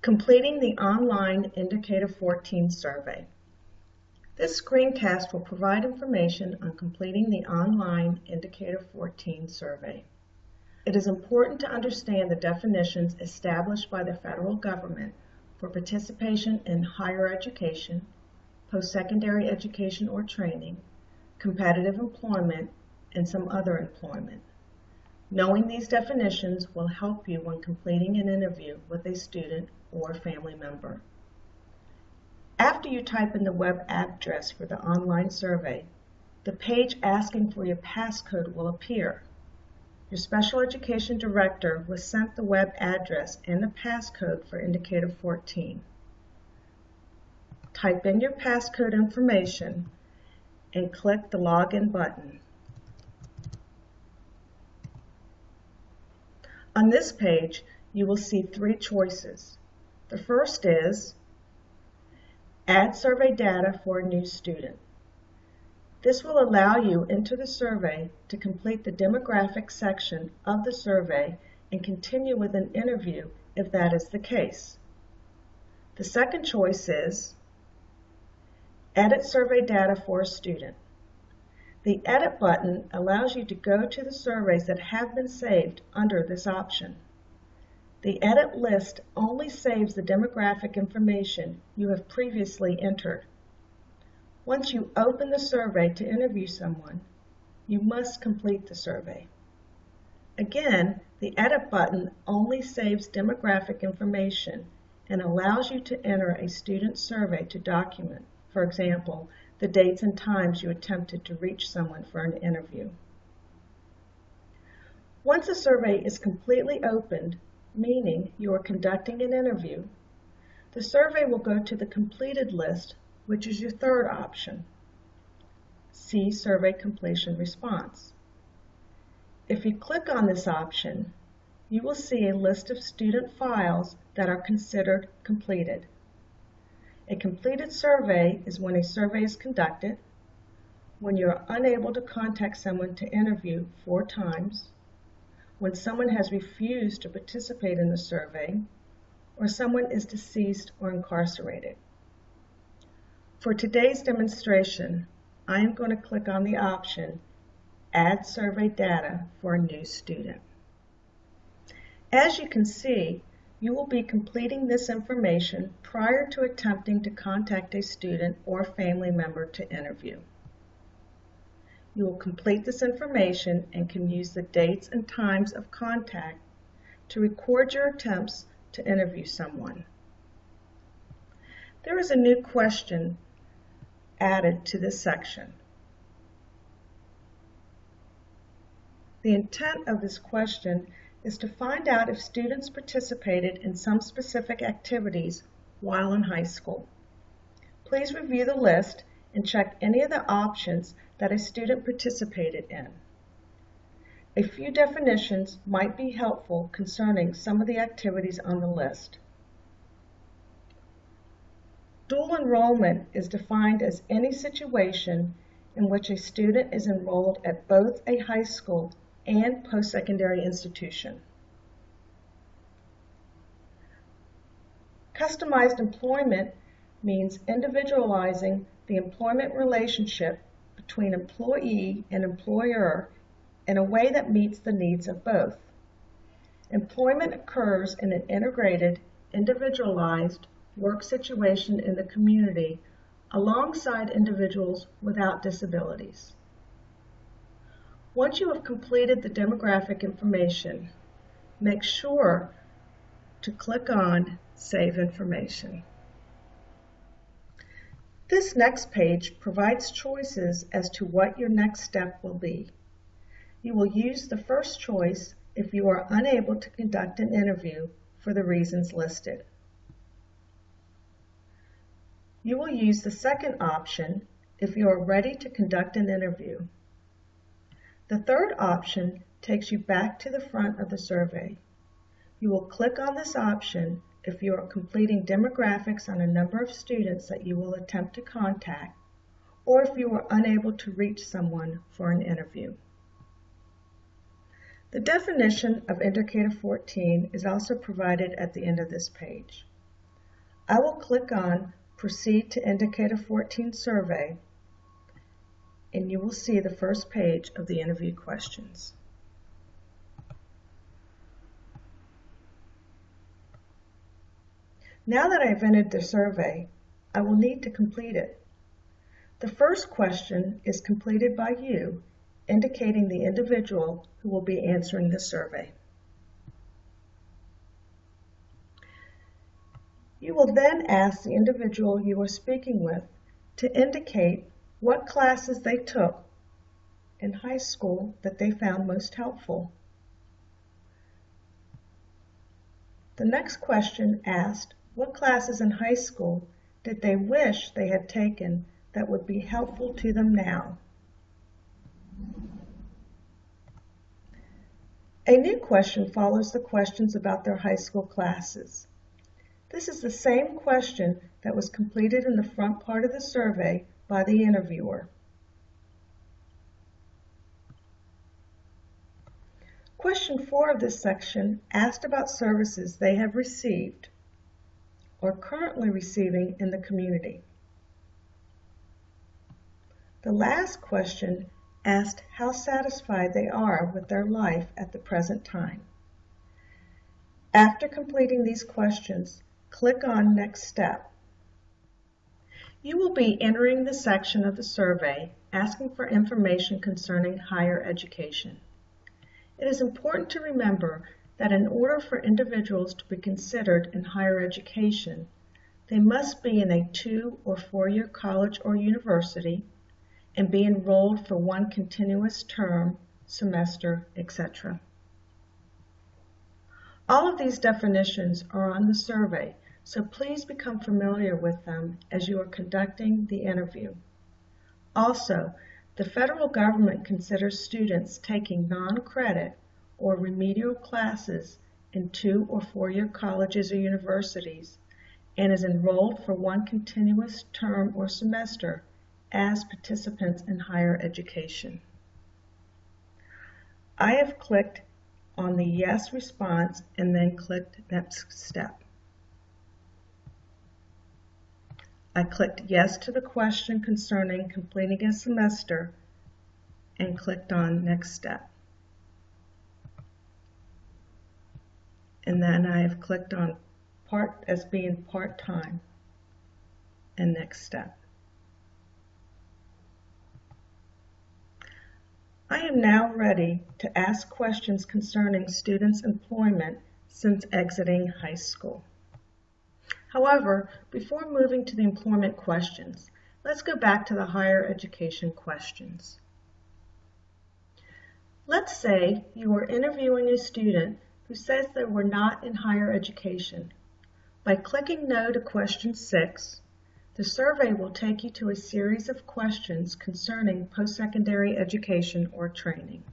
Completing the online Indicator 14 survey. This screencast will provide information on completing the online Indicator 14 survey. It is important to understand the definitions established by the federal government for participation in higher education, post-secondary education or training, competitive employment, and some other employment. Knowing these definitions will help you when completing an interview with a student or family member. After you type in the web address for the online survey, the page asking for your passcode will appear. Your special education director was sent the web address and the passcode for Indicator 14. Type in your passcode information and click the Login button. On this page, you will see three choices. The first is Add survey data for a new student. This will allow you into the survey to complete the demographic section of the survey and continue with an interview if that is the case. The second choice is Edit survey data for a student. The Edit button allows you to go to the surveys that have been saved under this option. The Edit list only saves the demographic information you have previously entered. Once you open the survey to interview someone, you must complete the survey. Again, the Edit button only saves demographic information and allows you to enter a student survey to document, for example, the dates and times you attempted to reach someone for an interview. Once a survey is completely opened, meaning you are conducting an interview, the survey will go to the completed list, which is your third option. See Survey Completion Response. If you click on this option, you will see a list of student files that are considered completed. A completed survey is when a survey is conducted, when you are unable to contact someone to interview 4 times, when someone has refused to participate in the survey, or someone is deceased or incarcerated. For today's demonstration, I am going to click on the option Add Survey Data for a New Student. As you can see, you will be completing this information prior to attempting to contact a student or family member to interview. You will complete this information and can use the dates and times of contact to record your attempts to interview someone. There is a new question added to this section. The intent of this question is to find out if students participated in some specific activities while in high school. Please review the list and check any of the options that a student participated in. A few definitions might be helpful concerning some of the activities on the list. Dual enrollment is defined as any situation in which a student is enrolled at both a high school and post-secondary institution. Customized employment means individualizing the employment relationship between employee and employer in a way that meets the needs of both. Employment occurs in an integrated, individualized work situation in the community alongside individuals without disabilities. Once you have completed the demographic information, make sure to click on Save Information. This next page provides choices as to what your next step will be. You will use the first choice if you are unable to conduct an interview for the reasons listed. You will use the second option if you are ready to conduct an interview. The third option takes you back to the front of the survey. You will click on this option if you are completing demographics on a number of students that you will attempt to contact, or if you are unable to reach someone for an interview. The definition of Indicator 14 is also provided at the end of this page. I will click on Proceed to Indicator 14 Survey, and you will see the first page of the interview questions. Now that I've entered the survey, I will need to complete it. The first question is completed by you, indicating the individual who will be answering the survey. You will then ask the individual you are speaking with to indicate what classes they took in high school that they found most helpful. The next question asked what classes in high school did they wish they had taken that would be helpful to them now. A new question follows the questions about their high school classes. This is the same question that was completed in the front part of the survey by the interviewer. Question 4 of this section asked about services they have received or currently receiving in the community. The last question asked how satisfied they are with their life at the present time. After completing these questions, click on Next Step. You will be entering the section of the survey asking for information concerning higher education. It is important to remember that in order for individuals to be considered in higher education, they must be in a 2- or 4-year college or university and be enrolled for one continuous term, semester, etc. All of these definitions are on the survey, so please become familiar with them as you are conducting the interview. Also, the federal government considers students taking non-credit or remedial classes in 2- or 4-year colleges or universities and is enrolled for one continuous term or semester as participants in higher education. I have clicked on the Yes response and then clicked Next Step. I clicked Yes to the question concerning completing a semester and clicked on Next Step. And then I have clicked on Part as being part-time and Next Step. I am now ready to ask questions concerning students' employment since exiting high school. However, before moving to the employment questions, let's go back to the higher education questions. Let's say you are interviewing a student who says they were not in higher education. By clicking No to question 6, the survey will take you to a series of questions concerning post-secondary education or training.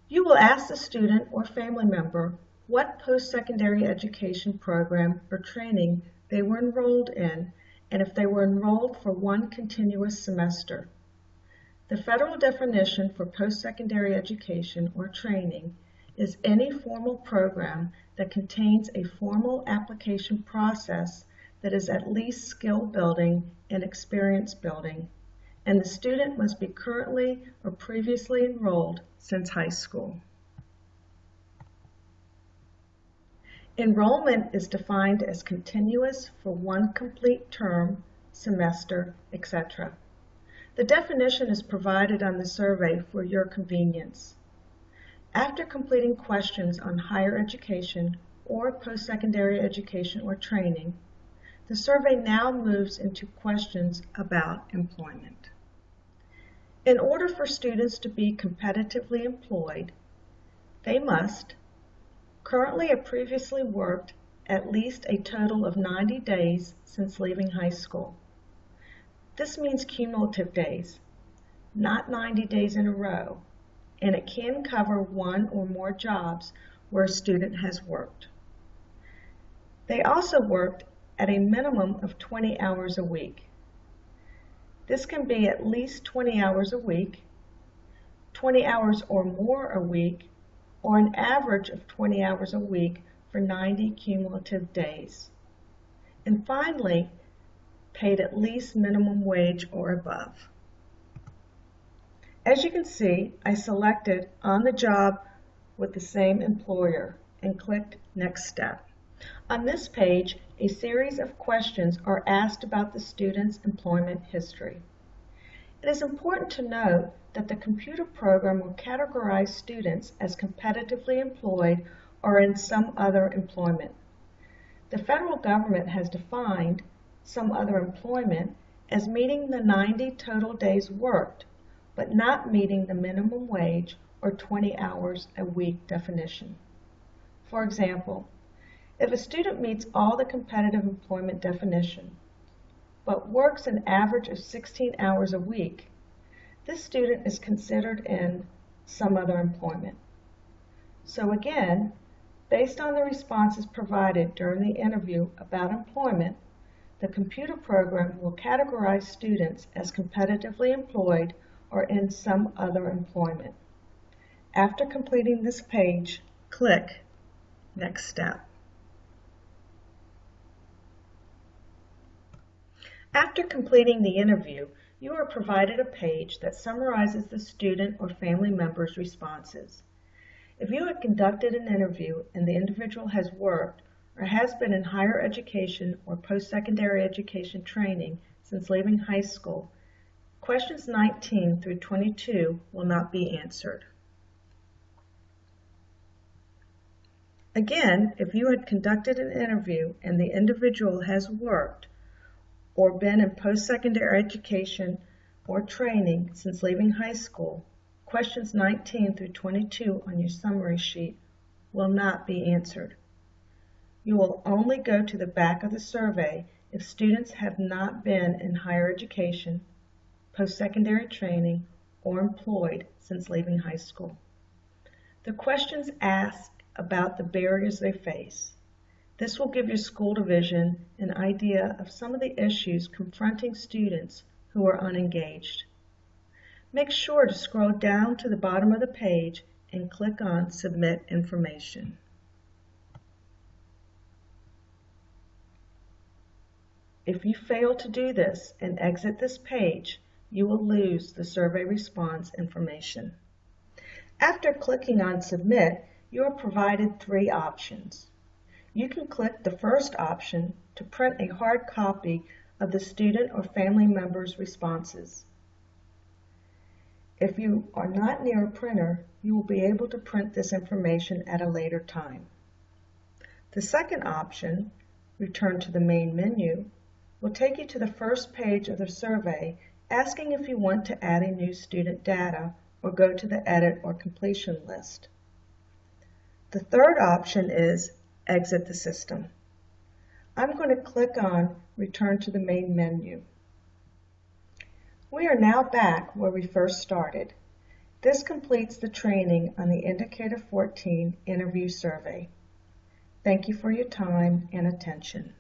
You will ask the student or family member what post-secondary education program or training they were enrolled in and if they were enrolled for one continuous semester. The federal definition for post-secondary education or training is any formal program that contains a formal application process that is at least skill building and experience building, and the student must be currently or previously enrolled since high school. Enrollment is defined as continuous for one complete term, semester, etc. The definition is provided on the survey for your convenience. After completing questions on higher education or post-secondary education or training, the survey now moves into questions about employment. In order for students to be competitively employed, they must currently have previously worked at least a total of 90 days since leaving high school. This means cumulative days, not 90 days in a row, and it can cover one or more jobs where a student has worked. They also worked at a minimum of 20 hours a week. This can be at least 20 hours a week, 20 hours or more a week, or an average of 20 hours a week for 90 cumulative days. And finally, paid at least minimum wage or above. As you can see, I selected on the job with the same employer and clicked Next Step. On this page, a series of questions are asked about the student's employment history. It is important to note that the computer program will categorize students as competitively employed or in some other employment. The federal government has defined some other employment as meeting the 90 total days worked, but not meeting the minimum wage or 20 hours a week definition. For example, if a student meets all the competitive employment definition, but works an average of 16 hours a week, this student is considered in some other employment. So again, based on the responses provided during the interview about employment, the computer program will categorize students as competitively employed or in some other employment. After completing this page, click Next Step. After completing the interview, you are provided a page that summarizes the student or family member's responses. If you had conducted an interview and the individual has worked or has been in higher education or post-secondary education training since leaving high school, questions 19 through 22 will not be answered. Again, if you had conducted an interview and the individual has worked or been in post-secondary education or training since leaving high school, questions 19 through 22 on your summary sheet will not be answered. You will only go to the back of the survey if students have not been in higher education, post-secondary training, or employed since leaving high school. The questions ask about the barriers they face. This will give your school division an idea of some of the issues confronting students who are unengaged. Make sure to scroll down to the bottom of the page and click on Submit Information. If you fail to do this and exit this page, you will lose the survey response information. After clicking on Submit, you are provided three options. You can click the first option to print a hard copy of the student or family member's responses. If you are not near a printer, you will be able to print this information at a later time. The second option, Return to the main menu, will take you to the first page of the survey asking if you want to add a new student data or go to the Edit or Completion list. The third option is Exit the system. I'm going to click on Return to the main menu. We are now back where we first started. This completes the training on the Indicator 14 interview survey. Thank you for your time and attention.